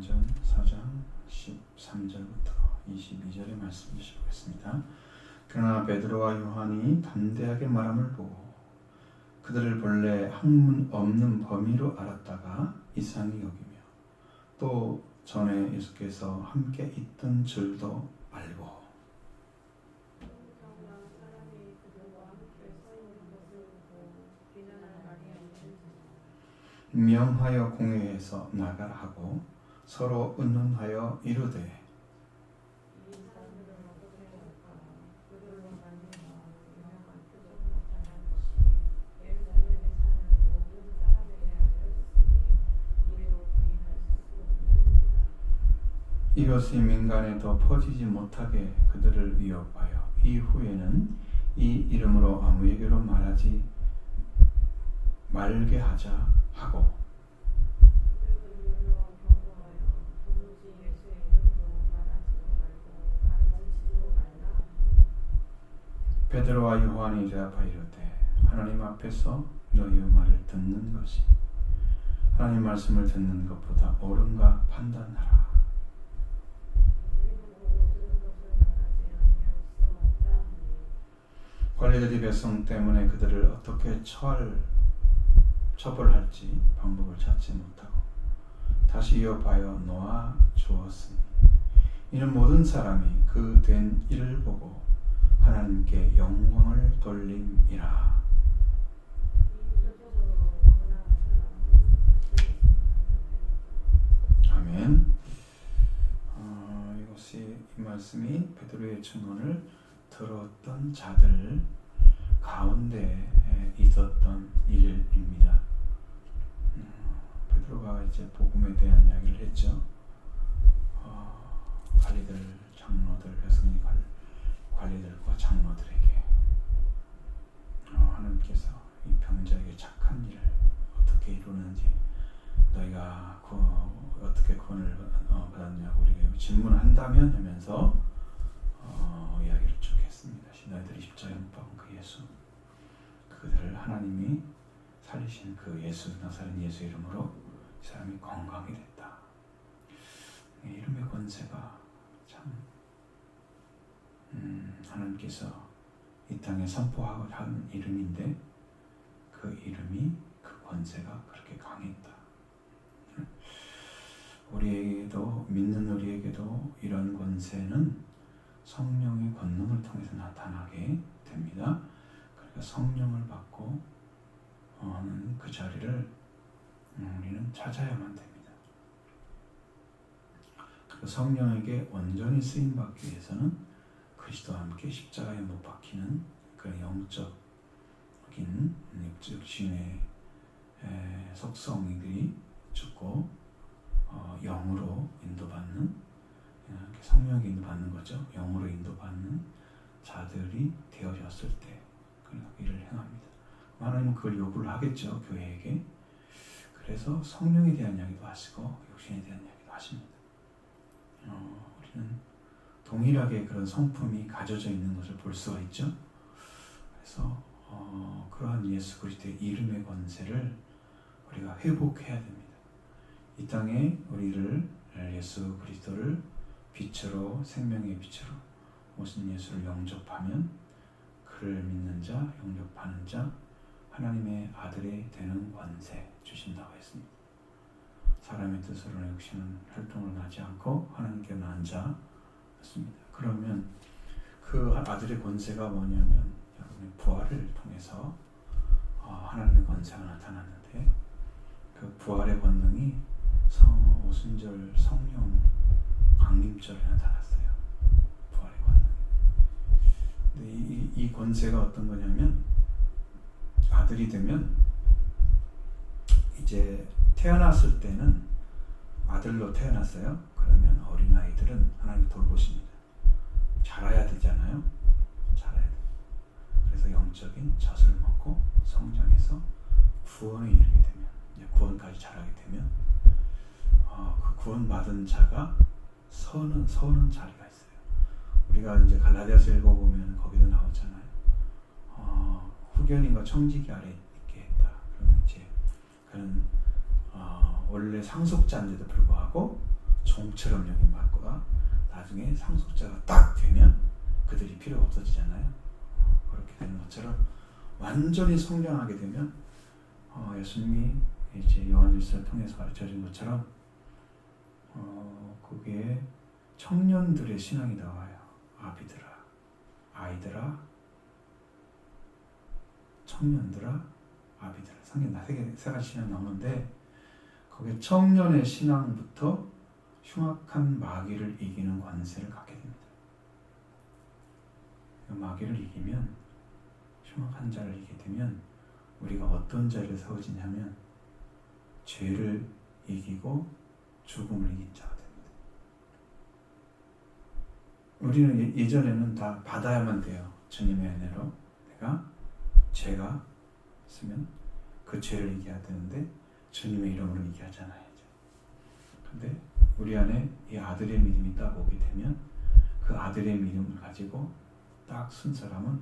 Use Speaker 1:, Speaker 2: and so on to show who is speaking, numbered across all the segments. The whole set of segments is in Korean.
Speaker 1: 사도행전 4장 13절부터 22절의 말씀 주시겠습니다. 그러나 베드로와 요한이 담대하게 말함을 보고 그들을 본래 학문 없는 범위로 알았다가 이상히 여기며 또 전에 예수께서 함께 있던 줄도 알고 명하여 공회에서 나가라 하고 서로 의논하여 이르되 이것이 민간에 더 퍼지지 못하게 그들을 위협하여 이후에는 이 이름으로 아무에게로 말하지 말게 하자 하고 베드로와 요한이 대답하여 이르되 하나님 앞에서 너희의 말을 듣는 것이 하나님 말씀을 듣는 것보다 옳은가 판단하라. 관리들이 백성 때문에 그들을 어떻게 처벌할지 방법을 찾지 못하고 다시 위협하여 놓아 주었으니 이는 모든 사람이 그 된 일을 보고 하나님께 영광을 돌림이라. 아멘. 이것이 이 말씀이 베드로의 증언을 들었던 자들 가운데 있었던 일입니다. 베드로가 이제 복음에 대한 이야기를 했죠. 관리들, 장로들, 백성의 관리들과 장로들에게 하나님께서 이 병자에게 착한 일을 어떻게 이루는지 너희가 어떻게 구원을 받았냐고 우리가 질문한다면 하면서 이야기를 쭉 했습니다. 너희들이 십자가에 못 박은 그 예수, 그들을 하나님이 살리신 그 예수, 나사렛 예수 이름으로 이 사람이 건강이 됐다. 이름의 권세가 참 하나님께서 이 땅에 선포하고 하는 이름인데 그 이름이 그 권세가 그렇게 강했다. 우리에게도 믿는 우리에게도 이런 권세는 성령의 권능을 통해서 나타나게 됩니다. 그러니까 성령을 받고 하는 그 자리를 우리는 찾아야만 됩니다. 그 성령에게 온전히 쓰임 받기 위해서는 그리스도와 함께 십자가에 못 박히는 그런 영적인 육신의 속성들이 죽고 영으로 인도받는 성령에게 인도받는 거죠. 영으로 인도받는 자들이 되어졌을 때 그 일을 행합니다. 하나님은 그걸 요구를 하겠죠. 교회에게. 그래서 성령에 대한 이야기도 하시고 육신에 대한 이야기도 하십니다. 우리는 동일하게 그런 성품이 가져져 있는 것을 볼 수가 있죠. 그래서 그러한 예수 그리스도의 이름의 권세를 우리가 회복해야 됩니다. 이 땅에 우리를 예수 그리스도를 빛으로 생명의 빛으로 오신 예수를 영접하면 그를 믿는 자, 영접하는 자 하나님의 아들이 되는 권세 주신다고 했습니다. 사람의 뜻으로는 역시는 활동을 하지 않고 하나님께 난 자였습니다. 그러면 그 아들의 권세가 뭐냐면 여러분의 부활을 통해서 하나님의 권세가 나타났는데 그 부활의 권능이 오순절 성령 강림절에 나타났어요. 부활의 권능. 근데 이 권세가 어떤 거냐면 아들이 되면 이제 태어났을 때는 아들로 태어났어요. 그러면 어린아이들은 하나님 돌보십니다. 자라야 되잖아요. 자라야 돼. 그래서 영적인 젖을 먹고 성장해서 구원에 이르게 되면 이제 구원까지 자라게 되면 그 구원받은 자가 서는 자리가 있어요. 우리가 이제 갈라디아서 읽어보면 거기도 나오잖아요. 후견인과 청지기 아래 있게 했다. 그러면 이제 그는 원래 상속자인데도 불구하고 종처럼 여김받고 나중에 상속자가 딱 되면 그들이 필요 없어지잖아요. 그렇게 되는 것처럼 완전히 성장하게 되면 예수님이 이제 요한일서를 통해서 가르쳐준 것처럼 거기에 청년들의 신앙이 나와요. 아비들아, 아이들아, 청년들아, 아비들아. 성경 세 가지 신앙 나오는데 거기에 청년의 신앙부터 흉악한 마귀를 이기는 권세를 갖게 됩니다. 마귀를 이기면, 흉악한 자를 이기게 되면 우리가 어떤 자리에 서지냐면 죄를 이기고 죽음을 이긴 자가 됩니다. 우리는 예전에는 다 받아야만 돼요. 주님의 은혜로 내가 죄가 있으면 그 죄를 이겨야 되는데 주님의 이름으로 이겨야잖아요. 근데 우리 안에 이 아들의 믿음이 딱 오게 되면 그 아들의 믿음을 가지고 딱 쓴 사람은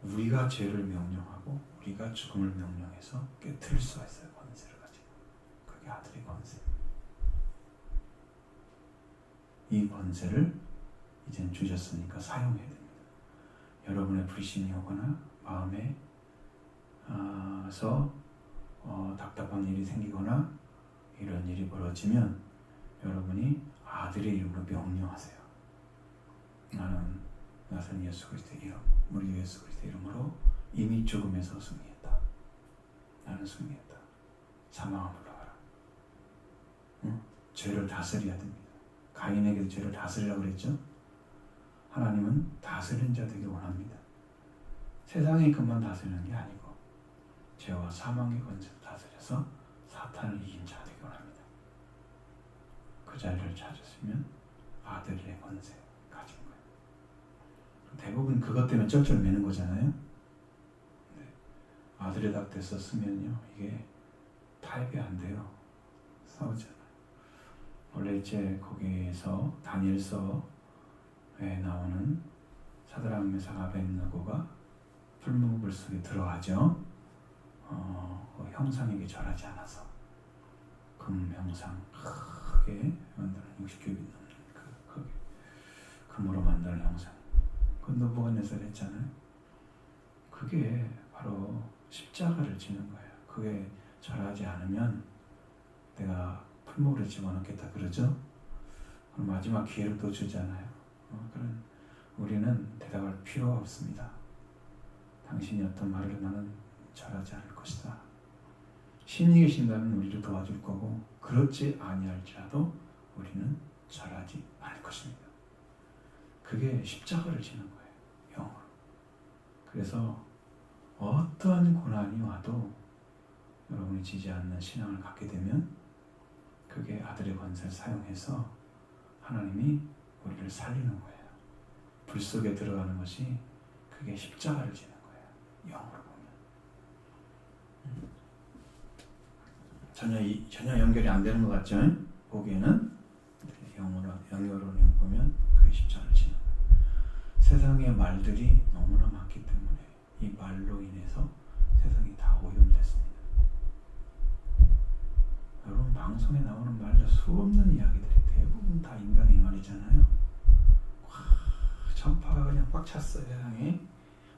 Speaker 1: 우리가 죄를 명령하고 우리가 죽음을 명령해서 깨트릴 수가 있어요. 권세를 가지고. 그게 아들의 권세. 이 권세를 이젠 주셨으니까 사용해야 됩니다. 여러분의 불신이 오거나 마음에 답답한 일이 생기거나 이런 일이 벌어지면 여러분이 아들의 이름으로 명령하세요. 나는 나선 예수 그리스도의 이름, 우리 예수 그리스도의 이름으로 이미 죽음에서 승리했다. 나는 승리했다. 사망을 물러가라. 죄를 다스려야 됩니다. 가인에게도 죄를 다스리라고 그랬죠. 하나님은 다스린 자 되길 원합니다. 세상의 것만 다스리는 게 아니고 죄와 사망의 권세를 다스려서 사탄을 이긴 자 되길 원합니다. 그 자리를 찾으시면 아들의 권세 가진 거예요. 대부분 그것 때문에 쩔쩔 매는 거잖아요. 네. 아들의 닭 됐었으면요 이게 타협이 안 돼요. 싸우잖아요. 원래 이제 거기에서 다니엘서에 나오는 사드락 메삭 아벳느고가 풀무불 속에 들어가죠. 그 형상에게 절하지 않아서 금 형상 크게 만드는 60규빗 넘는 금으로 만드는 형상. 그 느부갓네살 했잖아요. 그게 바로 십자가를 지는 거예요. 그게 절하지 않으면 내가 풀무불에 집어넣겠다 그러죠. 그럼 마지막 기회를 또 주잖아요. 그런 우리는 대답할 필요가 없습니다. 당신이 어떤 말을 나는 절하지 않을 것이다. 신이 계신다면 우리를 도와줄 거고 그렇지 아니할지라도 우리는 절하지 않을 것입니다. 그게 십자가를 지는 거예요. 영으로. 그래서 어떠한 고난이 와도 여러분이 지지 않는 신앙을 갖게 되면 그게 아들의 권세를 사용해서 하나님이 우리를 살리는 거예요. 불 속에 들어가는 것이 그게 십자가를 지는 거예요. 영으로 보면 전혀 연결이 안 되는 것 같죠? 보기에는 영어로 보면 그게 십자가를 지는 거예요. 세상의 말들이 너무나 많기 때문에 이 말로 인해서 세상이 다 오염됐습니다. 여러분 방송에 나오는 말들 수없는 이야기들이 대부분 다 인간의 말이잖아요. 전파가 그냥 꽉 찼어요. 세상에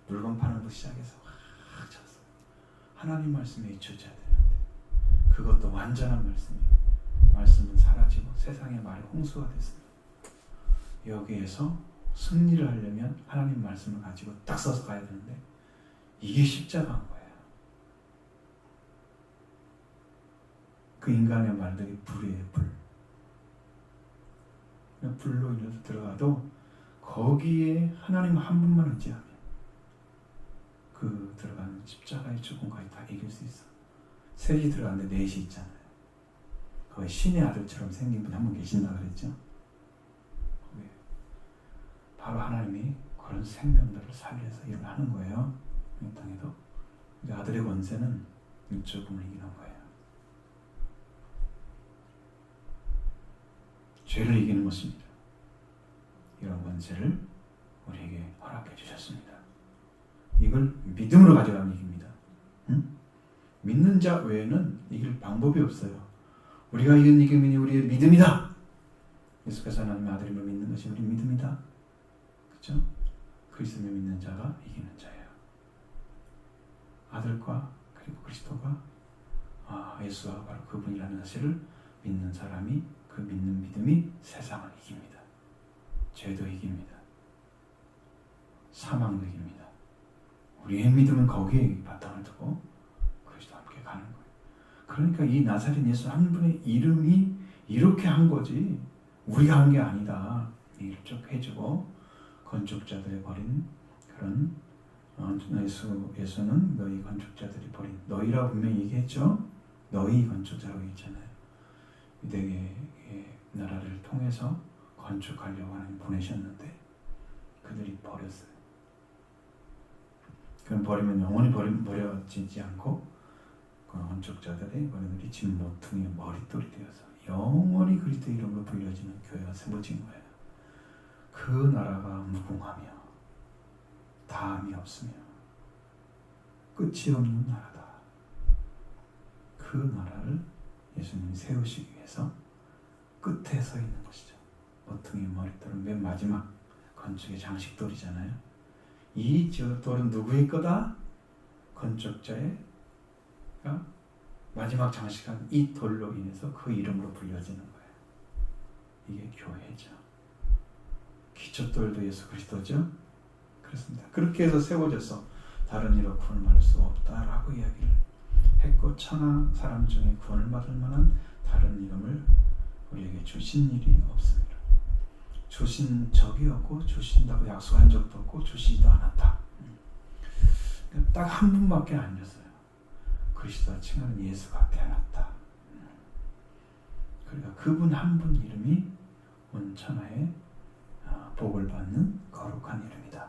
Speaker 1: 물건 파는 거 시작해서 꽉 찼어요. 하나님 말씀에 잊혀져야 되는데 그것도 완전한 말씀이에요. 말씀은 사라지고 세상의 말이 홍수가 됐습니다. 여기에서 승리를 하려면 하나님 말씀을 가지고 딱 써서 가야 되는데 이게 십자가인 거예요. 그 인간의 말들이 불이에요. 불로 인해서 들어가도 거기에 하나님 한 분만 의지하면 그 들어가는 십자가의 죽음까지 다 이길 수 있어. 셋이 들어가는데 넷이 있잖아요. 거기 신의 아들처럼 생긴 분이 한 분 계신다 그랬죠. 바로 하나님이 그런 생명들을 살려서 일을 하는 거예요. 이 땅에도. 아들의 권세는 이 죽음을 이기는 거예요. 죄를 이기는 것입니다. 이런 권세를 우리에게 허락해 주셨습니다. 이걸 믿음으로 가져가면 이깁니다. 믿는 자 외에는 이길 방법이 없어요. 우리가 이긴 이김이 우리의 믿음이다. 예수께서 하나님의 아들임을 믿는 것이 우리 믿음이다. 그렇죠? 그리스도를 믿는 자가 이기는 자예요. 아들과 그리고 그리스도가 예수가 바로 그분이라는 사실을 믿는 사람이 그 믿는 믿음이 세상을 이깁니다. 죄도 이깁니다. 사망도 이깁니다. 우리의 믿음은 거기에 바탕을 두고 그리스도와 함께 가는 거예요. 그러니까 이 나사렛 예수 한 분의 이름이 이렇게 한 거지 우리가 한 게 아니다. 얘기를 쭉 해주고 건축자들이 버린 그런 예수는 너희 건축자들이 버린 너희라고 분명히 얘기했죠. 너희 건축자라고 했잖아요. 유대의 나라를 통해서 건축하려고 하나님 보내셨는데 그들이 버렸어요. 그럼 버리면 영원히 버려지지 않고 건축자들의 그들이 집 모퉁이의 머릿돌이 되어서 영원히 그리스도 이름으로 불려지는 교회가 세워진 거예요. 그 나라가 무궁하며 다함이 없으며 끝이 없는 나라다. 그 나라를 예수님이 세우시기 위해서 끝에 서 있는 것이죠. 모퉁이 머릿돌은 맨 마지막 건축의 장식돌이잖아요. 이 돌은 누구의 거다? 건축자의 마지막 장식한 이 돌로 인해서 그 이름으로 불려지는 거예요. 이게 교회죠. 기초돌도 예수 그리스도죠. 그렇습니다. 그렇게 해서 세워져서 다른 이로 구원을 받을 수 없다라고 이야기를 했고 천하 사람 중에 구원을 받을 만한 다른 이름을 우리에게 주신 일이 없습니다. 주신 적이 없고 주신다고 약속한 적도 없고 주시지도 않았다. 딱 한 분밖에 안 줬어요. 그리스도와 칭하는 예수가 태어났다. 그러니까 그분 한 분 이름이 온 천하에 복을 받는 거룩한 이름이다.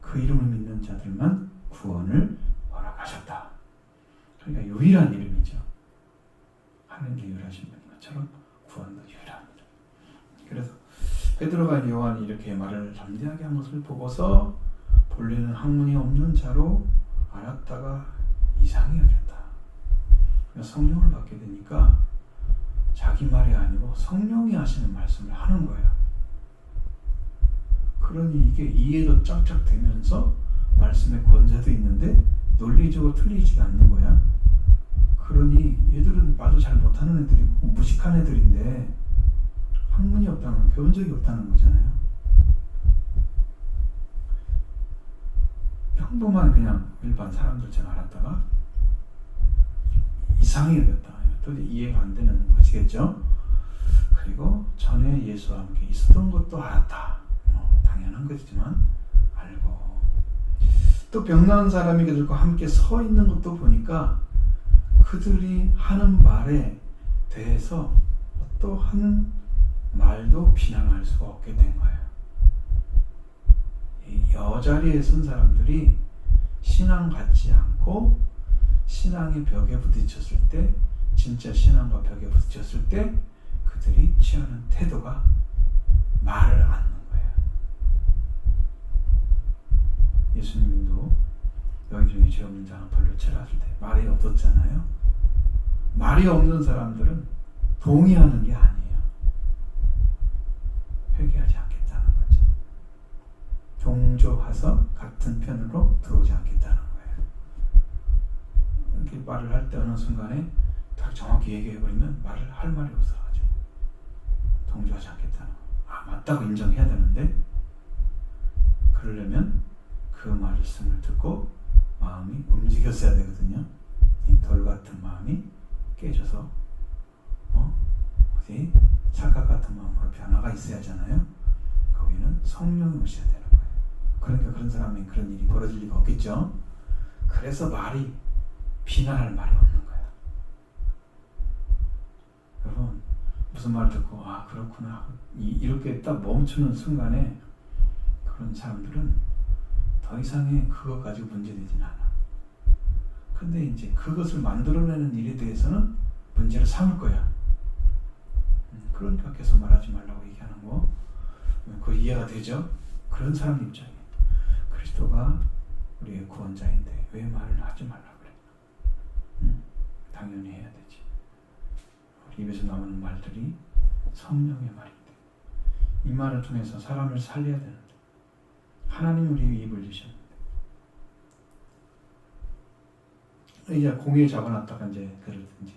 Speaker 1: 그 이름을 믿는 자들만 구원을 허락하셨다. 그러니까 유일한 이름이죠. 하나님께 유일하신 분인 것처럼 구원도 유일합니다. 그래서 베드로가 요한이 이렇게 말을 담대하게 한 것을 보고서 본래는 학문이 없는 자로 알았다가 이상히 여겼다. 그러니까 성령을 받게 되니까 자기 말이 아니고 성령이 하시는 말씀을 하는 거예요. 그러니 이게 이해도 쫙쫙 되면서 말씀의 권세도 있는데 논리적으로 틀리지 않는 거야. 그러니 얘들은 말도 잘 못하는 애들이고 무식한 애들인데 학문이 없다는 건 배운 적이 없다는 거잖아요. 평범한 그냥 일반 사람들처럼 알았다가 이상히 여겼다. 도저히 이해가 안 되는 것이겠죠. 그리고 전에 예수와 함께 있었던 것도 알았다. 당연한 것이지만 알고 또 병나은 사람이 그들과 함께 서 있는 것도 보니까 그들이 하는 말에 대해서 어떠한 말도 비난할 수가 없게 된 거예요. 이 여자리에 선 사람들이 신앙 같지 않고 신앙의 벽에 부딪혔을 때 진짜 신앙과 벽에 부딪혔을 때 그들이 취하는 태도가 말을 않는 거예요. 예수님도 여기 중에 죄 없는 자는 벌로 치라 하실 때 말이 없었잖아요. 말이 없는 사람들은 동의하는 게 아니에요. 회개하지 않겠다는 거죠. 동조해서 같은 편으로 들어오지 않겠다는 거예요. 이렇게 말을 할 때 어느 순간에 딱 정확히 얘기해버리면 말을 할 말이 없어가지고 동조하지 않겠다는 거. 맞다고 인정해야 되는데 그러려면 그 말씀을 듣고 마음이 움직였어야 되거든요. 이 돌 같은 마음이 깨져서 어디 착각 같은 마음으로 변화가 있어야 하잖아요. 거기는 성령이 오셔야 되는 거예요. 그러니까 그런 사람이 그런 일이 벌어질 리가 없겠죠. 그래서 말이 비난할 말이 없는 거예요. 여러분 무슨 말 듣고 그렇구나 이렇게 딱 멈추는 순간에 그런 사람들은 더 이상의 그것 가지고 문제되지는 않아. 근데 이제 그것을 만들어내는 일에 대해서는 문제를 삼을 거야. 그러니까 계속 말하지 말라고 얘기하는 거. 그거 이해가 되죠? 그런 사람 입장이에요. 그리스도가 우리의 구원자인데 왜 말을 하지 말라고 그래? 당연히 해야 되지. 우리 입에서 나오는 말들이 성령의 말인데 이 말을 통해서 사람을 살려야 되는데 하나님 우리의 입을 주셨는데 이제 공에 잡아놨다가 이제 그러든지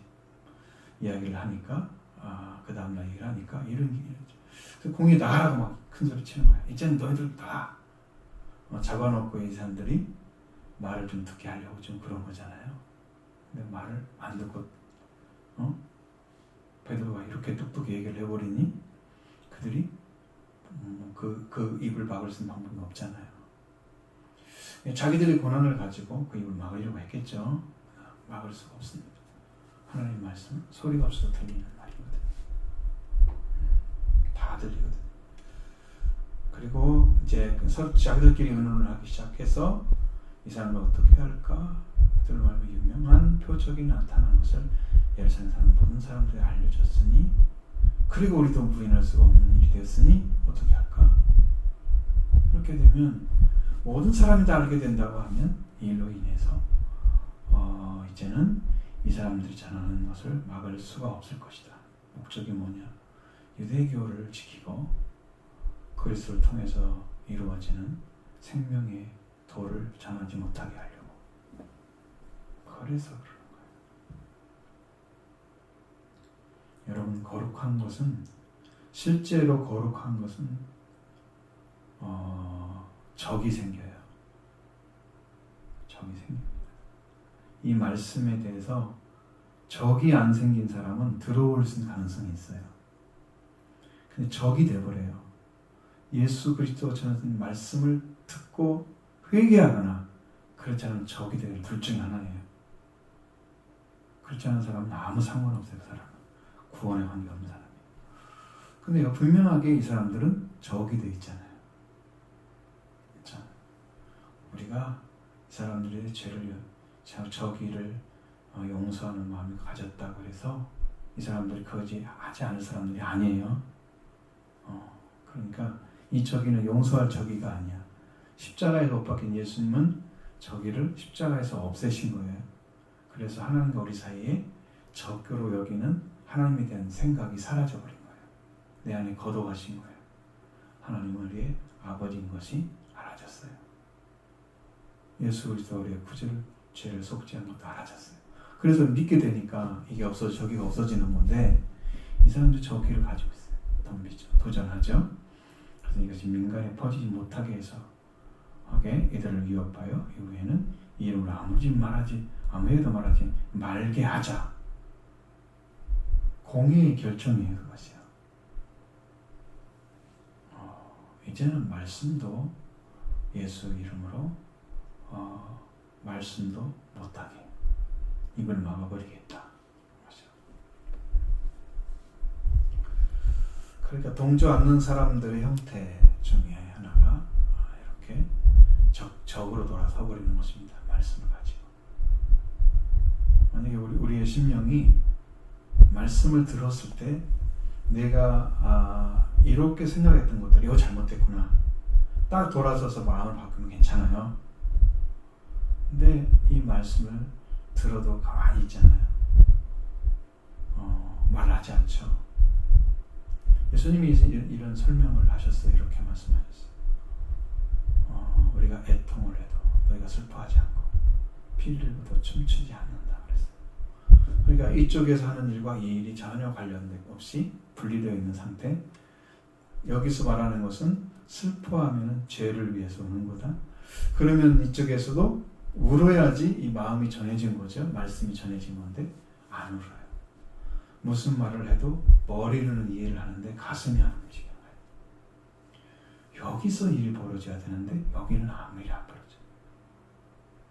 Speaker 1: 이야기를 하니까 그 다음날 얘기를 하니까 이런 그 공에 나가라고 막 큰 소리 치는 거야. 이제는 너희들 다 잡아놓고 이 사람들이 말을 좀 듣게 하려고 좀 그런 거잖아요. 근데 말을 안 듣고 베드로가 이렇게 똑똑히 얘기를 해버리니 그들이 그 입을 막을 수 있는 방법이 없잖아요. 자기들의 권한을 가지고 그 입을 막으려고 했겠죠. 막을 수가 없습니다. 하나님 말씀 소리가 없어서 들리는 말이거든. 다 들리거든. 그리고 이제 자기들끼리 의논을 하기 시작해서 이 사람을 어떻게 할까? 그들 말로 유명한 표적이 나타난 것을 예루살렘 사는 모든 사람들이 알려줬으니 그리고 우리도 부인할 수가 없는 일이 되었으니 어떻게 할까? 이렇게 되면 모든 사람이 다 알게 된다고 하면 이 일로 인해서 이제는 이 사람들이 전하는 것을 막을 수가 없을 것이다. 목적이 뭐냐? 유대교를 지키고 그리스도를 통해서 이루어지는 생명의 도를 전하지 못하게 하려고. 그래서 그러는 거예요. 여러분, 거룩한 것은 실제로 거룩한 것은 적이 생겨요. 적이 생깁니다. 이 말씀에 대해서 적이 안 생긴 사람은 들어올 수 있는 가능성이 있어요. 근데 적이 돼버려요. 예수 그리스도 전하는 말씀을 듣고 회개하거나 그렇지 않은 적이 되는 둘 중에 하나예요. 그렇지 않은 사람은 아무 상관없어요. 그 사람은 구원에 관계없는 사람이에요. 근데 분명하게 이 사람들은 적이 돼 있잖아요. 그렇죠? 우리가 이 사람들의 죄를 저기를 용서하는 마음을 가졌다고 해서 이 사람들이 거지 하지 않을 사람들이 아니에요. 그러니까 이 저기는 용서할 저기가 아니야. 십자가에 못 박힌 예수님은 저기를 십자가에서 없애신 거예요. 그래서 하나님과 우리 사이에 적교로 여기는 하나님에 대한 생각이 사라져버린 거예요. 내 안에 거둬가신 거예요. 하나님은 우리의 아버지인 것이 알아졌어요. 예수 그리스도 우리의 구제를 죄를 속죄한 것도 알아졌어요. 그래서 믿게 되니까 이게 없어져 저기가 없어지는 건데 이 사람도 저기를 가지고 있어요. 덤비죠. 도전하죠. 그래서 이것이 민간에 퍼지지 못하게 해서 하게 이들을 위협하여 이후에는 이 이름을 아무에도 말하지 말게 하자. 공의의 결정이에요. 그것이요. 이제는 말씀도 예수 이름으로 말씀도 못하게 입을 막아버리겠다. 그러니까 동조 않는 사람들의 형태 중에 하나가 이렇게 적으로 돌아서 버리는 것입니다. 말씀을 가지고. 만약에 우리의 심령이 말씀을 들었을 때 내가 이렇게 생각했던 것들이 이거 잘못됐구나. 딱 돌아서서 마음을 바꾸면 괜찮아요. 근데 이 말씀을 들어도 가만히 있잖아요. 말하지 않죠. 예수님이 이런 설명을 하셨어요. 이렇게 말씀하셨어요. 우리가 애통을 해도 너희가 슬퍼하지 않고 피를 흘려도 춤추지 않는다 그랬어요. 그러니까 이쪽에서 하는 일과 이 일이 전혀 관련 없이 분리되어 있는 상태. 여기서 말하는 것은 슬퍼하면 죄를 위해서 우는 거다. 그러면 이쪽에서도 울어야지 이 마음이 전해진 거죠. 말씀이 전해진 건데 안 울어요. 무슨 말을 해도 머리로는 이해를 하는데 가슴이 안 움직여요. 여기서 일이 벌어져야 되는데 여기는 아무 일이 안 벌어져요.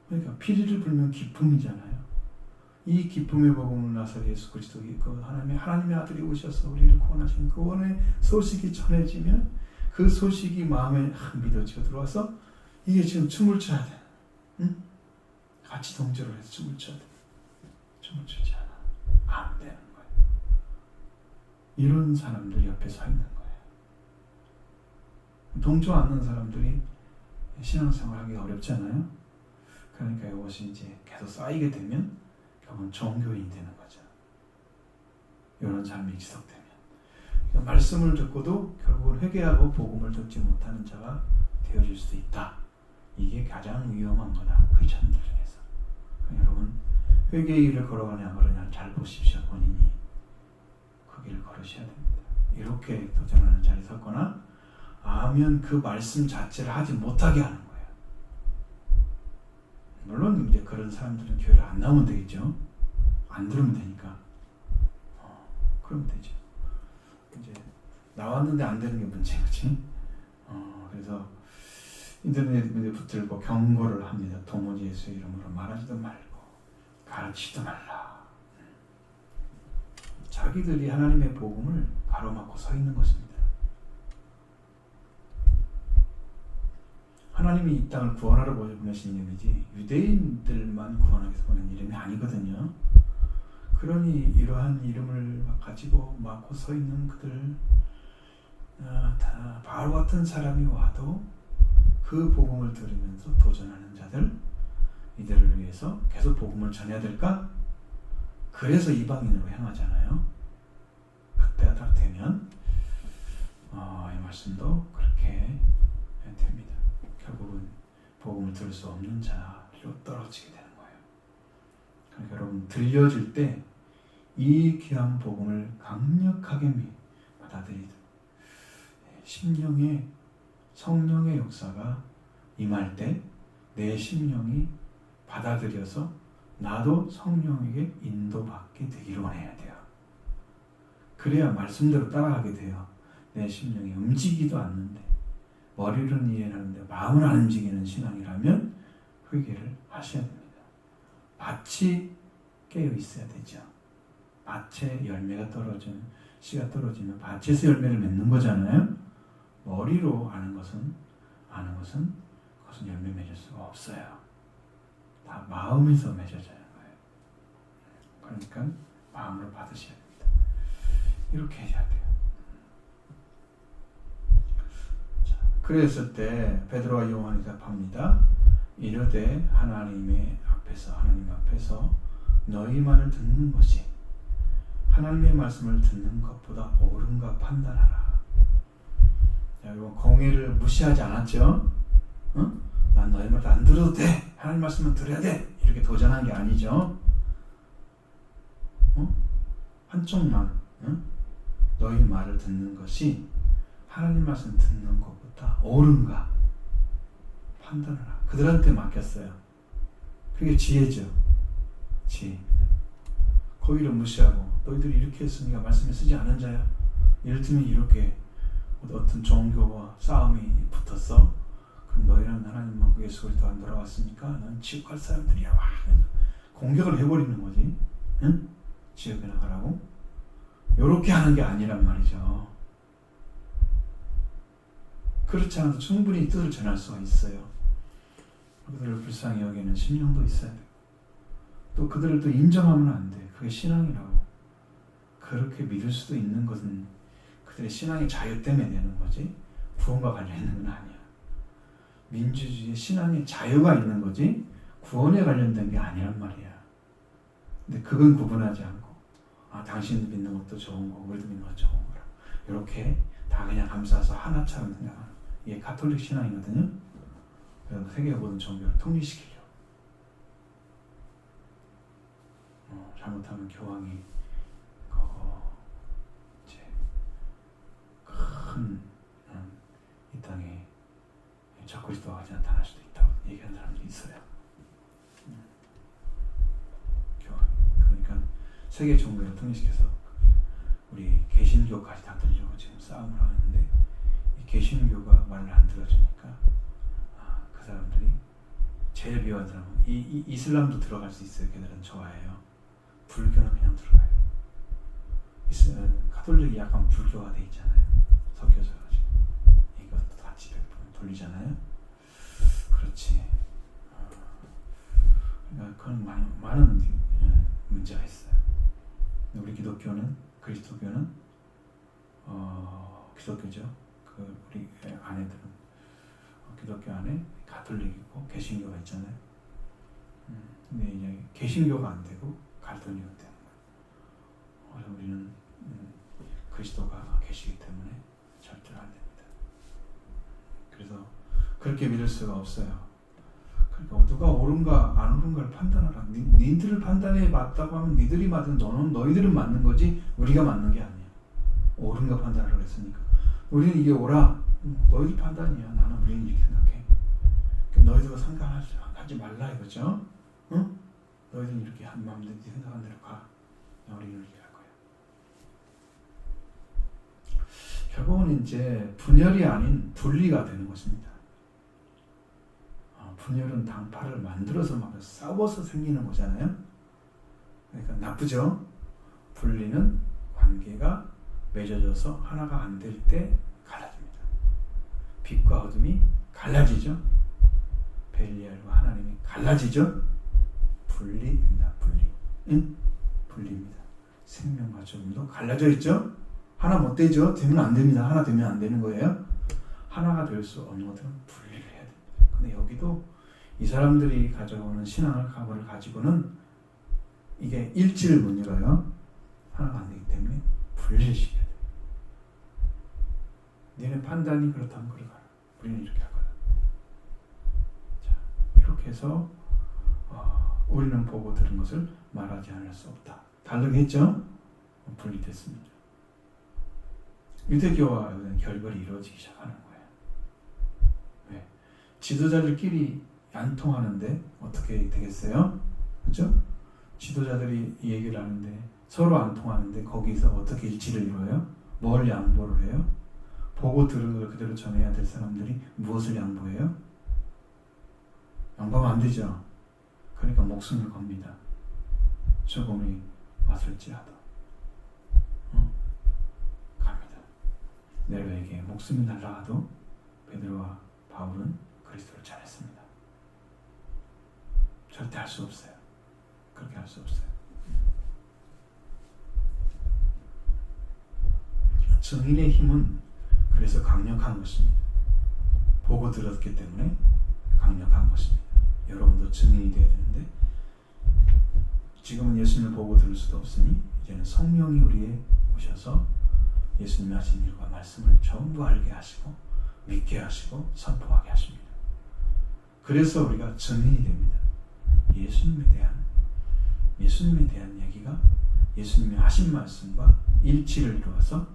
Speaker 1: 그러니까 피리를 불면 기쁨이잖아요. 이 기쁨의 복음을 나서 예수 그리스도 그 하나님의 아들이 오셔서 우리를 구원하신 구원의 소식이 전해지면 그 소식이 마음에 믿어지고 들어와서 이게 지금 춤을 춰야 돼. 응? 같이 동조를 해서 춤을 춰야 돼. 춤을 추지 않아. 안 되는 거예요. 이런 사람들 옆에 서 있는 거예요. 동조 않는 사람들이 신앙생활하기 어렵잖아요. 그러니까 이것이 이제 계속 쌓이게 되면 결국은 종교인이 되는 거죠. 이런 삶이 지속되면. 그러니까 말씀을 듣고도 결국은 회개하고 복음을 듣지 못하는 자가 되어질 수도 있다. 이게 가장 위험한 거다. 크리스천들 중에서. 그러니까 여러분 회개의 길을 걸어가냐 그러냐 잘 보십시오. 본인이 그 길을 걸으셔야 됩니다. 이렇게 도전하는 자리 섰거나 아면 그 말씀 자체를 하지 못하게 하는 거예요. 물론 이제 그런 사람들은 교회를 안 나오면 되겠죠. 안 들으면 되니까. 그러면 되죠. 이제 나왔는데 안 되는 게 문제지. 그래서 인터넷에 붙들고 경고를 합니다. 도무지 예수의 이름으로 말하지도 말고 가르치지도 말라. 자기들이 하나님의 복음을 가로막고 서 있는 것입니다. 하나님이 이 땅을 구원하러 보내신 이름이지 유대인들만 구원하기 위해서 보낸 이름이 아니거든요. 그러니 이러한 이름을 가지고 막고 서 있는 그들, 다 바울 같은 사람이 와도 그 복음을 들으면서 도전하는 자들, 이들을 위해서 계속 복음을 전해야 될까? 그래서 이방인으로 향하잖아요. 그때가 딱 되면 이 말씀도 그렇게 됩니다. 결국은 복음을 들을 수 없는 자로 떨어지게 되는 거예요. 그러니까 여러분 들려질 때 이 귀한 복음을 강력하게 받아들이듯 심령에 성령의 역사가 임할 때 내 심령이 받아들여서 나도 성령에게 인도받게 되기를 원해야 돼요. 그래야 말씀대로 따라가게 돼요. 내 심령이 움직이지도 않는데 머리로는 이해하는데 마음을 안 움직이는 신앙이라면 회개를 하셔야 됩니다. 밭이 깨어 있어야 되죠. 밭에 열매가 떨어지면 씨가 떨어지면 밭에서 열매를 맺는 거잖아요. 머리로 아는 것은 그것은 열매 맺을 수가 없어요. 다 마음에서 맺어져야 해요. 그러니까 마음으로 받으셔야 됩니다. 이렇게 해야 돼요. 자, 그랬을 때 베드로와 요한이 답합니다. 이르되 하나님 앞에서 너희 말을 듣는 것이 하나님의 말씀을 듣는 것보다 옳은가 판단하라. 자, 이건 공의를 무시하지 않았죠? 난 너희 말도 안 들어도 돼. 하나님 말씀은 들어야 돼. 이렇게 도전한 게 아니죠. 한쪽만 너희 말을 듣는 것이 하나님 말씀 듣는 것보다 옳은가 판단하라. 그들한테 맡겼어요. 그게 지혜죠. 지혜입니다. 거기를 무시하고 너희들이 이렇게 했으니까 말씀에 쓰지 않은 자야. 이를테면 이렇게 어떤 종교와 싸움이 붙었어. 그럼 너희는 하나님만고 예수 그리스도 안 돌아왔으니까 넌 지옥 갈 사람들이야. 와, 공격을 해버리는 거지. 응? 지옥에 나가라고. 요렇게 하는 게 아니란 말이죠. 그렇지 않아도 충분히 뜻을 전할 수가 있어요. 그들을 불쌍히 여기는 심령도 있어야 돼요. 또 그들을 또 인정하면 안 돼. 그게 신앙이라고. 그렇게 믿을 수도 있는 것은 그들의 신앙의 자유 때문에 되는 거지 구원과 관련있는 건 아니야. 민주주의의 신앙의 자유가 있는 거지 구원에 관련된 게 아니란 말이야. 근데 그건 구분하지 않고 당신도 믿는 것도 좋은 거고 우리도 믿는 것도 좋은 거라 이렇게 다 그냥 감싸서 하나처럼 생각하는 이게 가톨릭 신앙이거든요. 그래서 세계 모든 종교를 통일시키려고 잘못하면 교황이 이제 큰 이 땅에 적그리스도가 같이 나타날 수도 있다고 얘기하는 사람들이 있어요. 교황. 그러니까 세계 종교를 통일시켜서 우리 개신교까지 다 들려고 지금 싸움을 하는데 이 개신교가 말을 안 들어주니까 그 사람들이 제일 비호한 사람은 이 이슬람도 들어갈 수 있어요. 걔들은 좋아해요. 불교는 그냥 들어가요. 가톨릭이 약간 불교화 돼 있잖아요. 섞여서 가지고 이것도 같이 돌리잖아요. 그렇지. 그러니까 그건 많은 문제가 있어요. 우리 기독교는 그리스도교는 기독교죠. 그 우리 아내들은 기독교 안에 가톨릭이고 개신교가 있잖아요. 근데 이제 개신교가 안 되고 가톨릭은 되는 거예요. 그래서 우리는 그리스도가 계시기 때문에 절대로 안 됩니다. 그래서 그렇게 믿을 수가 없어요. 그러니까 누가 옳은가 안 옳은가를 판단하라. 니들을 판단해 맞다고 하면 니들이 맞은 너희들은 맞는 거지 우리가 맞는 게 아니야. 옳은가 판단하라고 했으니까 우리는 이게 옳아. 너희들 판단이야. 나는 우리는 이렇게 생각해. 너희들과 상관하지 말라 이거죠. 응? 너희들은 이렇게 한 마음대로 네 생각한 대로 가. 우리는 이렇게 할 거야. 결국은 이제 분열이 아닌 분리가 되는 것입니다. 분열은 당파를 만들어서 막 싸워서 생기는 거잖아요. 그러니까 나쁘죠. 분리는 관계가 맺어져서 하나가 안 될 때 갈라집니다. 빛과 어둠이 갈라지죠. 벨리알과 하나님이 갈라지죠. 분리입니다. 분리. 응? 분리입니다. 생명과 죽음도 갈라져 있죠. 하나 못 되죠. 되면 안 됩니다. 하나 되면 안 되는 거예요. 하나가 될 수 없는 것들은 분리를 해야 됩니다. 근데 여기도 이 사람들이 가져오는 신앙을 각오를 가지고는 이게 일치를 못 이뤄요. 하나가 안 되기 때문에 분리를 시켜야 돼요. 너네 판단이 그렇다면 그리 가라. 우리는 이렇게 할 거다. 자, 이렇게 해서 우리는 보고 들은 것을 말하지 않을 수 없다. 다르게 했죠? 분리됐습니다. 유대교와 결별이 이루어지기 시작하는 거예요. 왜? 지도자들끼리 안 통하는데 어떻게 되겠어요? 그렇죠? 지도자들이 이 얘기를 하는데 서로 안 통하는데 거기서 어떻게 일치를 이루어요? 뭘 양보를 해요? 보고 들은 걸 그대로 전해야 될 사람들이 무엇을 양보해요? 양보하면 안 되죠. 그러니까 목숨을 겁니다. 죽음이 왔을지라도 갑니다. 네로에게 목숨이 날아가도 베드로와 바울은 그리스도를 전했습니다. 절대 할 수 없어요. 그렇게 할 수 없어요. 증인의 힘은 그래서 강력한 것입니다. 보고 들었기 때문에 강력한 것입니다. 여러분도 증인이 되어야 되는데 지금은 예수님을 보고 들을 수도 없으니 이제는 성령이 우리에 오셔서 예수님이 하신 일과 말씀을 전부 알게 하시고 믿게 하시고 선포하게 하십니다. 그래서 우리가 증인이 됩니다. 예수님에 대한 얘기가 예수님이 하신 말씀과 일치를 이루어서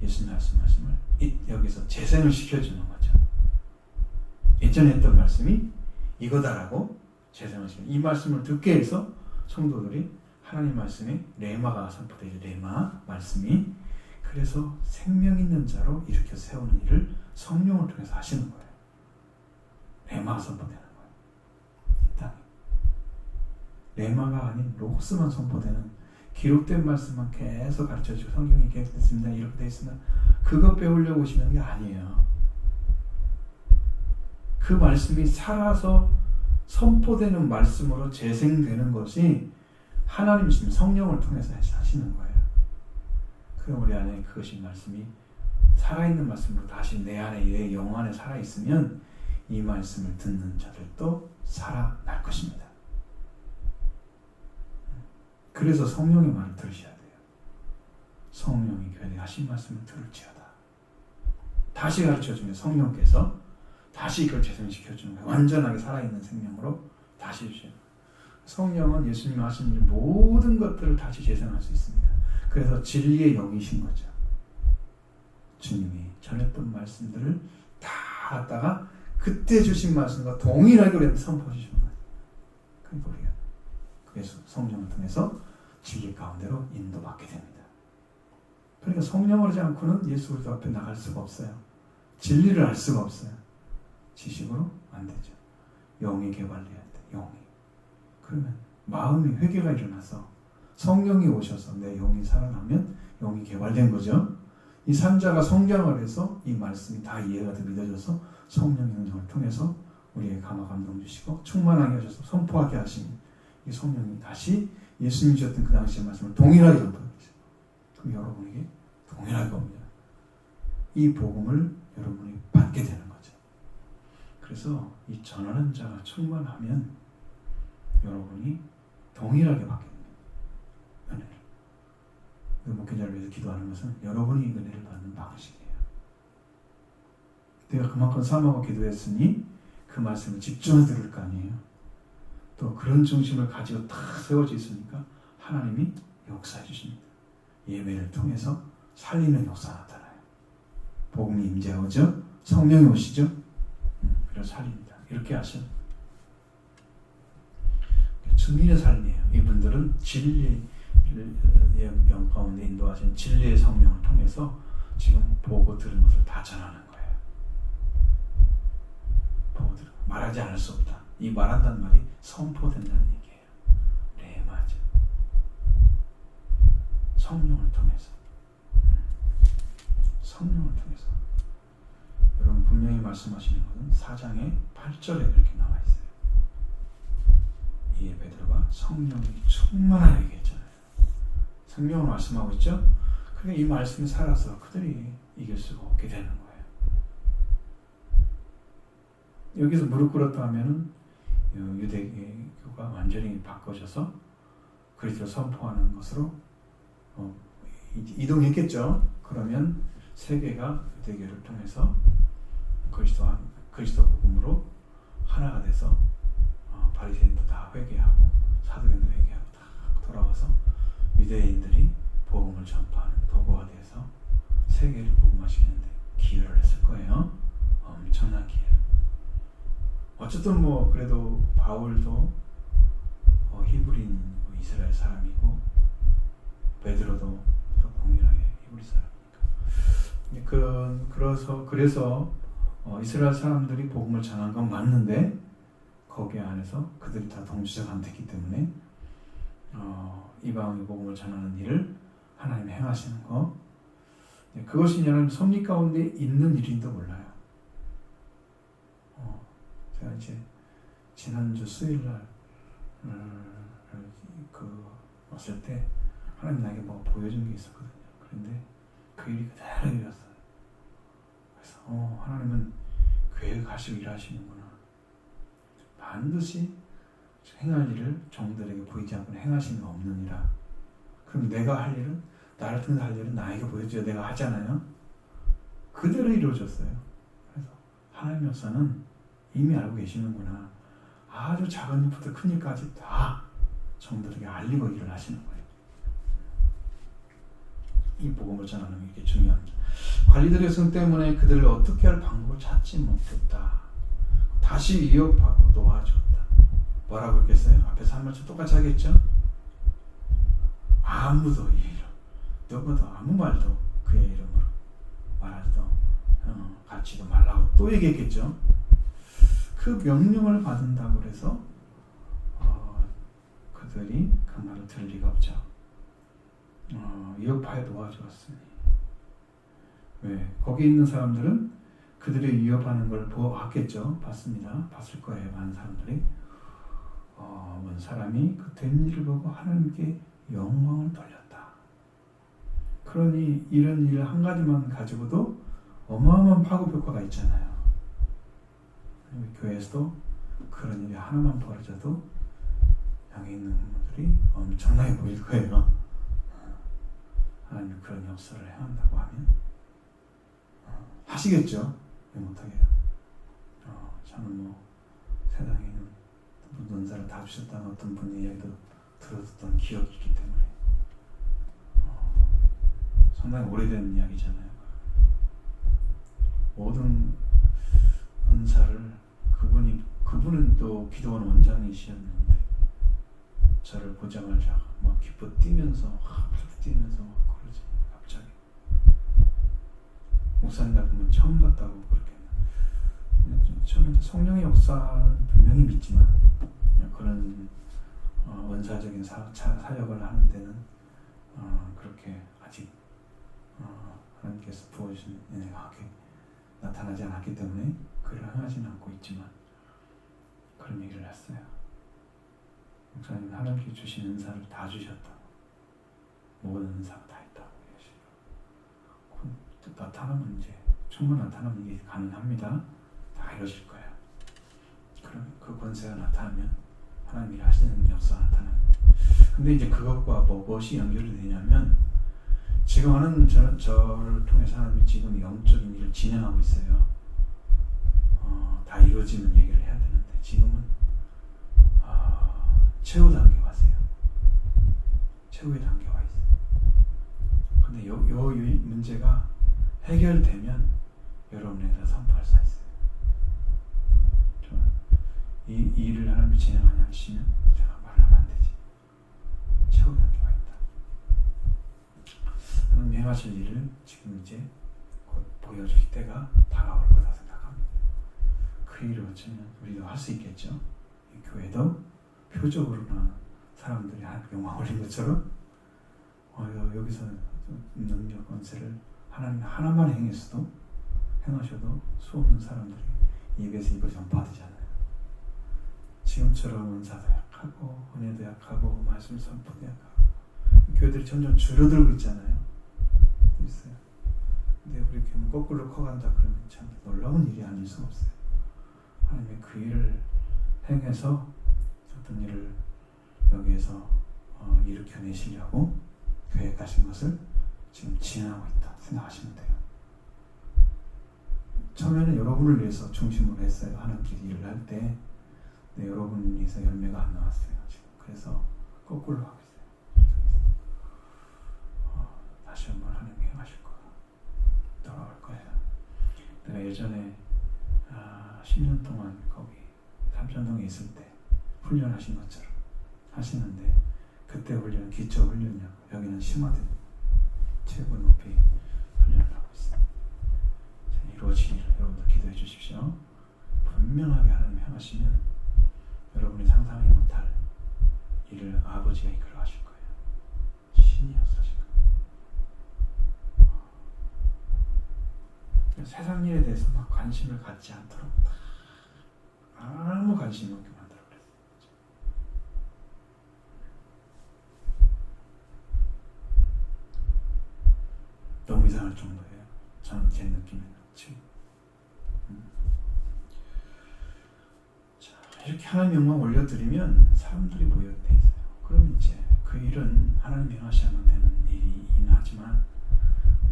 Speaker 1: 예수님이 하신 말씀을 여기서 재생을 시켜주는 거죠. 예전에 했던 말씀이 이거다라고 재생을 시켜주는 이 말씀을 듣게 해서 성도들이 하나님 말씀에 레마가 선포되죠. 레마 말씀이 그래서 생명 있는 자로 일으켜 세우는 일을 성령을 통해서 하시는 거예요. 레마가 선포되는 거예요. 이 땅에 레마가 아닌 로고스만 선포되는 기록된 말씀만 계속 가르쳐주고 성경이 기록됐습니다. 이렇게 되어 있습니다. 그거 배우려고 오시는 게 아니에요. 그 말씀이 살아서 선포되는 말씀으로 재생되는 것이 하나님이신 성령을 통해서 하시는 거예요. 그럼 우리 안에 그것이 말씀이 살아있는 말씀으로 다시 내 안에 내 영 안에 살아있으면 이 말씀을 듣는 자들도 살아날 것입니다. 그래서 성령의 말을 들으셔야 돼요. 성령이 교회에 하신 말씀을 들을지어다. 다시 가르쳐주면 성령께서 다시 그걸 재생시켜주는 거예요. 완전하게 살아있는 생명으로 다시 주셔요. 성령은 예수님이 하신 일 모든 것들을 다시 재생할 수 있습니다. 그래서 진리의 영이신 거죠. 주님이 전했던 말씀들을 다 갖다가 그때 주신 말씀과 동일하게 선포해 주시는 거예요. 그러니까 우리가 그래서 성령을 통해서 진리 가운데로 인도받게 됩니다. 그러니까 성령을 하지 않고는 예수 그리스도 앞에 나갈 수가 없어요. 진리를 알 수가 없어요. 지식으로 안 되죠. 영이 개발돼야 돼. 영이. 그러면 마음이 회개가 일어나서 성령이 오셔서 내 영이 살아나면 영이 개발된 거죠. 이 산자가 성장을 해서 이 말씀이 다 이해가 돼 믿어져서 성령의 능력을 통해서 우리의 감화 감동 주시고 충만하게 하셔서 선포하게 하시는 이 성령이 다시 예수님이 주셨던 그 당시의 말씀을 동일하게 선포하겠어요. 그럼 여러분에게 동일하게 옵니다. 이 복음을 여러분이 받게 되는 거죠. 그래서 이 전하는 자가 충만하면 여러분이 동일하게 받게 됩니다. 은혜를. 목회자를 위해서 기도하는 것은 여러분이 은혜를 받는 방식이에요. 내가 그만큼 사모하고 기도했으니 그 말씀을 집중해서 들을 거 아니에요. 또 그런 중심을 가지고 딱 세워져 있으니까 하나님이 역사해 주십니다. 예배를 통해서 살리는 역사가 나타나요. 복음이 임재하죠. 성령이 오시죠. 그래서 살립니다. 이렇게 하셔. 증인의 삶이에요. 이분들은 진리의 영 가운데 인도하신 진리의 성령을 통해서 지금 보고 들은 것을 다 전하는 거예요. 보고 들은 말하지 않을 수 없다. 이 말한다는 말이 선포된다는 얘기예요. 네, 맞아. 성령을 통해서. 성령을 통해서. 여러분 분명히 말씀하시는 것은 4장의 8절에 그렇게 나와 있어요. 이에 베드로가 성령이 충만하여 얘기했잖아요. 성령을 말씀하고 있죠. 그러니까 이 말씀이 살아서 그들이 이길 수가 없게 되는 거예요. 여기서 무릎 꿇었다 하면은 유대교가 완전히 바꿔져서 그리스도를 선포하는 것으로 이동했겠죠. 그러면 세계가 유대교를 통해서 그리스도 복음으로 하나가 돼서 바리새인도 다 회개하고 사도행도 회개하고 다 돌아와서 유대인들이 복음을 전파하는 도구가 돼서 세계를 복음화시키는데 기여를 했을 거예요. 엄청난 기회. 어쨌든 그래도 바울도 히브리인 이스라엘 사람이고 베드로도 또 동일하게 히브리 사람이니까. 그래서 이스라엘 사람들이 복음을 전한 건 맞는데 거기에 안에서 그들이 다 동지적 안 됐기 때문에 이방의 복음을 전하는 일을 하나님이 행하시는 거. 그것이 하나님 섭리 가운데 있는 일인도 몰라요. 제가 이제 지난주 수요일날 왔을 때 하나님 나에게 보여준 게 있었거든요. 그런데 그 일이 그대로 일었어요. 그래서 하나님은 교회에 가시고 일하시는구나. 반드시 행할 일을 종들에게 보이지 않고 행하시는 거 없느니라. 그럼 내가 할 일은 나를 통해서 할 일은 나에게 보여줘야 내가 하잖아요. 그대로 이루어졌어요. 그래서 하나님 역사는 이미 알고 계시는구나. 아주 작은 일부터 큰 일까지 다 종들에게 알리고 일을 하시는 거예요. 이 복음을 전하는 게 이렇게 중요합니다. 관리들의 성 때문에 그들을 어떻게 할 방법을 찾지 못했다. 다시 위협하고 놓아줬다. 뭐라고 했겠어요? 앞에서 한 말씀 똑같이 하겠죠? 아무도 이 이름, 누구도 아무 말도 그의 이름으로 말하지도 갖지도 말라고 또 얘기했겠죠? 그 명령을 받은다고 해서 그들이 그 말을 들을 리가 없죠. 위협하여 놓아주었으니. 왜? 거기 있는 사람들은 그들의 위협하는 걸 봤겠죠. 봤습니다. 봤을 거예요. 많은 사람들이. 어느 사람이 그 된 일을 보고 하나님께 영광을 돌렸다. 그러니 이런 일 한 가지만 가지고도 어마어마한 파급 효과가 있잖아요. 교회에서도 그런 일이 하나만 벌어져도 여기 있는 분들이 엄청나게 보일 거예요. 하나님 그런 역사를 행한다고 하면 하시겠죠. 왜 못하게요. 저는 세상에 있는 은사를 다 주셨다는 어떤 분의 이야기도 들었던 기억이 있기 때문에 상당히 오래된 이야기잖아요. 모든 은사를 그분은 또 기도원 원장이셨는데 저를 보자마자 막 기뻐 뛰면서 그러지. 갑자기 목사님 같은 분 처음 봤다고 그렇게. 저는 성령의 역사는 분명히 믿지만 그런 원사적인 사역을 하는 데는 그렇게 아직 하나님께서 부어주신 은혜가 나타나지 않았기 때문에 그를 행하지는 않고 있지만 그런 얘기를 했어요. 목사님 하나님께 주신 은사를 다 주셨다. 모든 은사가 다 있다고 얘기하시고 나타나면 이제 충분히 나타나면 이게 가능합니다. 다 이루어질 거예요. 그럼 그 권세가 나타나면 하나님이 하시는 역사가 나타납니다. 근데 이제 그것과 무엇이 연결이 되냐면 지금 하는 저를 통해서 하나님이 지금 영적인 일을 진행하고 있어요. 다 이루어지는 얘기를 해야 되는데 지금은 최후 단계 왔어요. 최후의 단계 와 있어요. 근데 요 문제가 해결되면 여러분에게 선포할 수 있어요. 이 일을 하나님이 진행하냐 하시면 제가 말하면 안 되지. 최후 단계가 있다. 하나님이 행하실 일을 지금 이제 곧 보여주실 때가 다가올 거다 생각합니다. 그 일을 어쩌면 우리도 할 수 있겠죠. 이 교회도 표적으로나 사람들이 영광 올린 것처럼 여기서 능력 권세를 하나님 하나만 행하셔도 수없는 사람들이 입에서 입을 전파하잖아요. 지금처럼 은사도 약하고 은혜도 약하고 말씀 선포도 약하고 교회들이 점점 줄어들고 있잖아요. 있어요. 근데 우리 교회는 거꾸로 커간다 그러면 참 놀라운 일이 아닐 수 없어요. 하나님의 그 일을 행해서 어떤 일을 여기에서 일으켜내시려고 계획하신 것을 지금 진행하고 있다 생각하시면 돼요. 처음에는 여러분을 위해서 중심으로 했어요. 하나님께서 일을 할 때 여러분에서 열매가 안 나왔어요. 지금. 그래서 거꾸로 하고 있어요. 다시 한번 하나님 행하실 거예요. 돌아올 거예요. 내가 예전에 10년 동안 거기 삼천동에 있을 때 훈련하신 것처럼 하시는데 그때 훈련은 기초 훈련이고 여기는 심화된 최고 높이 훈련을 하고 있습니다. 이루어지기를 여러분도 기도해 주십시오. 분명하게 하나님 행하시면 여러분이 상상하지 못할 일을 아버지가 이끌어 가실 거예요. 신이 역사하실 거예요. 세상 일에 대해서 막 관심을 갖지 않도록 아무 관심이 없게 만들어 버렸어요. 너무 이상할 정도예요. 저는 제 느낌에는 지금. 자, 이렇게 하나님 영광 올려드리면 사람들이 모여돼 있어요. 그럼 이제 그 일은 하나님 행하셔야만 되는 일이긴 하지만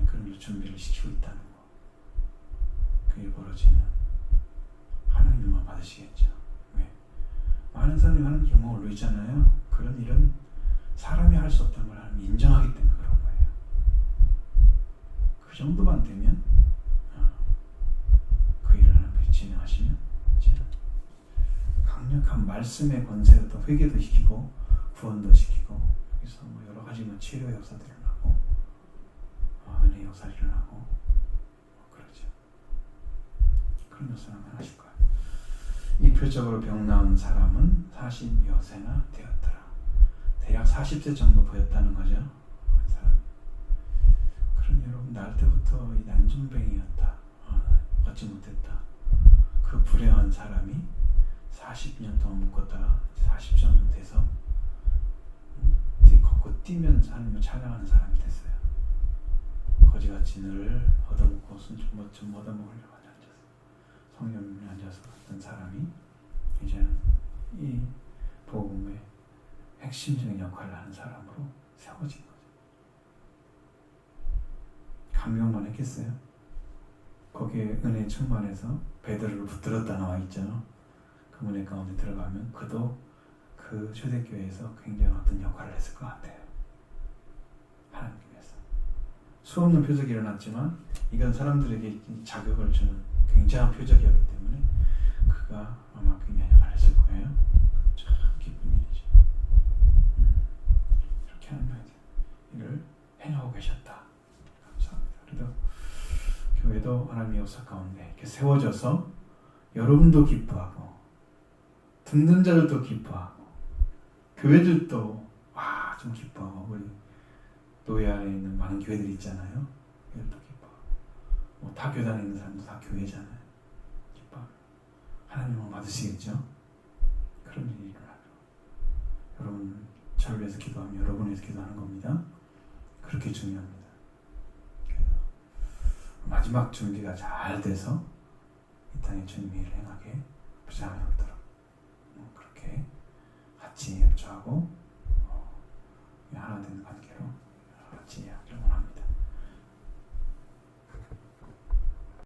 Speaker 1: 그런 일 준비를 시키고 있다는 거. 그 일 벌어지면 하나님 영광 받으시겠죠. 왜? 많은 사람이 하나님 영광 올리잖아요. 그런 일은 사람이 할 수 없다는 걸 하나님 인정하기 때문에 그런 거예요. 그 정도만 되면 그 일을 하나님께서 진행하시면 강력한 말씀의 권세로 또 회개도 시키고 구원도 시키고 여기서 뭐 여러 가지 치료의 역사들이 일어나고 은혜의 역사가 일어나고 그러죠. 그런 역사를 하실 거예요. 이표적으로 병 나은 사람은 40여세나 되었더라. 대략 40세 정도 보였다는 거죠. 사람. 그럼 여러분 날 때부터 이 난중병이었다. 걷지 못했다. 그 불행한 사람이 40년 동안 묶었다가 40 정도 돼서 걷고 뛰면 하나님을 찬양하는 사람이 됐어요. 거지같이 늘 얻어먹고 좀 얻어먹으려고 앉아서 성령님이 앉아서 어떤 사람이 이제는 이 복음의 핵심적인 역할을 하는 사람으로 세워진 거죠. 감명만 했겠어요? 거기에 은혜 충만해서 베드로를 붙들었다 나와 있잖아. 그 문의 가운데 들어가면 그도 그 초대교회에서 굉장히 어떤 역할을 했을 것 같아요. 하나님께 위해서. 수없는 표적이 일어났지만 이건 사람들에게 자격을 주는 굉장한 표적이었기 때문에 그가 아마 굉장히 역할을 했을 거예요. 참 기쁜 일이죠. 이렇게 하나님의 일을 행하고 계셨다. 감사합니다. 그래도 교회도 하나님의 역사 가운데 이렇게 세워져서 여러분도 기뻐하고 듣는 자들도 기뻐하고 교회들도 좀 기뻐하고 우리 노예 안에 있는 많은 교회들이 있잖아요. 교회도 기뻐하고 타 교단에 있는 사람도 다 교회잖아요. 기뻐하고 하나님은 받으시겠죠? 그런 일이 일어나요. 여러분 저를 위해서 기도하면 여러분을 위해서 기도하는 겁니다. 그렇게 중요합니다. 마지막 준비가 잘 돼서 이 땅에 주님의 일을 행하게 부장하게 되도록 그렇게 같이 협조하고 하나 되는 관계로 같이